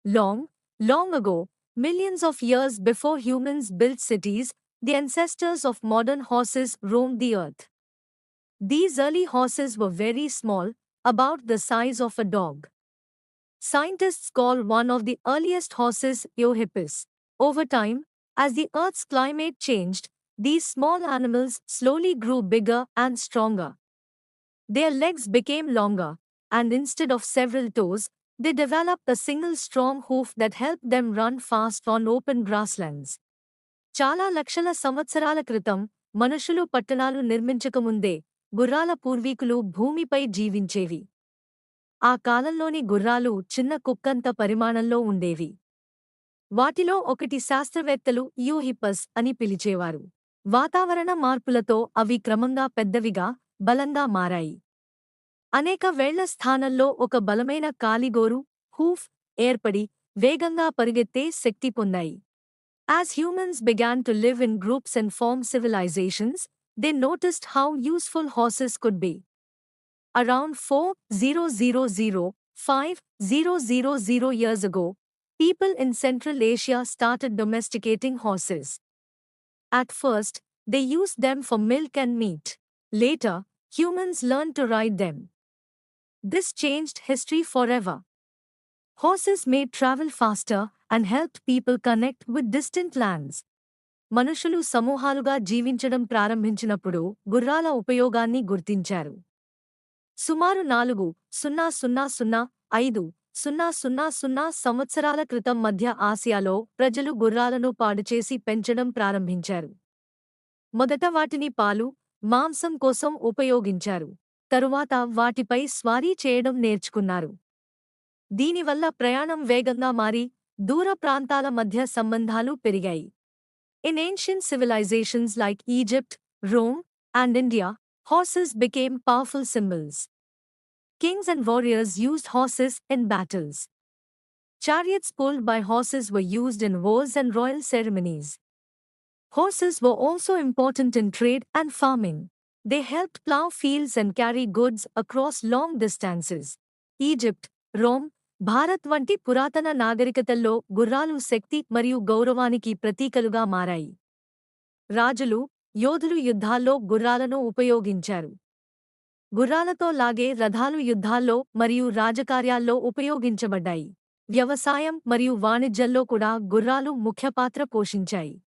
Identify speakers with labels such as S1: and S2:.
S1: Long, long ago, millions of years before humans built cities, the ancestors of modern horses roamed the earth. These early horses were very small, about the size of a dog. Scientists call one of the earliest horses Eohippus. Over time, as the Earth's climate changed, these small animals slowly grew bigger and stronger. Their legs became longer, and instead of several toes, they developed a single strong hoof that helped them run fast on open grasslands. చాలా లక్షల సంవత్సరాల క్రితం మనుషులు పట్టణాలు నిర్మించకముందే గుర్రాల పూర్వీకులు భూమిపై జీవించేవి. ఆ కాలంలోని గుర్రాలు చిన్న కుక్కంత పరిమాణంలో ఉండేవి. వాటిలో ఒకటి శాస్త్రవేత్తలు యూహిప్పస్ అని పిలిచేవారు. వాతావరణ మార్పులతో అవి క్రమంగా పెద్దవిగా, బలంగా మారాయి. అనేక వేళ్ల స్థానంలో ఒక బలమైన కాలిగోరు, హూఫ్, ఏర్పడి వేగంగా పరుగెత్తే శక్తి పొందాయి. As humans began to live in groups and form civilizations, they noticed how useful horses could be. Around 5000 years ago, people in Central Asia started domesticating horses. At first, they used them for milk and meat. Later, humans learned to ride them. This changed history forever. Horses made travel faster and helped people connect with distant lands. మనుషులు సమూహాలుగా జీవించడం ప్రారంభించినప్పుడు గుర్రాల ఉపయోగాన్ని గుర్తించారు. సుమారు 4,000–5,000 సంవత్సరాల క్రితం మధ్య ఆసియాలో ప్రజలు గుర్రాలను పాడుచేసి పెంచడం ప్రారంభించారు. మొదట వాటిని పాలు, మాంసం కోసం ఉపయోగించారు. తరువాత వాటిపై స్వారీ చేయడం నేర్చుకున్నారు. దీనివల్ల ప్రయాణం వేగంగా మారి దూర ప్రాంతాల మధ్య సంబంధాలు పెరిగాయి. In ancient civilizations like Egypt, Rome, and India, horses became powerful symbols. Kings and warriors used horses in battles. Chariots pulled by horses were used in wars and royal ceremonies. Horses were also important in trade and farming. They helped plow fields and carry goods across long distances. Egypt, Rome, Bharat వంటి పురాతన నాగరికతల్లో గుర్రాలు శక్తి మరియు గౌరవానికి ప్రతీకలుగా మారాయి. రాజులు, యోధులు యుద్ధాల్లో గుర్రాలను ఉపయోగించారు. గుర్రాలతో లాగే రథాలు యుద్ధాల్లో మరియు రాజకార్యాల్లో ఉపయోగించబడ్డాయి. వ్యవసాయం మరియు వాణిజ్యంలో కూడా గుర్రాలు ముఖ్య పాత్ర పోషించాయి.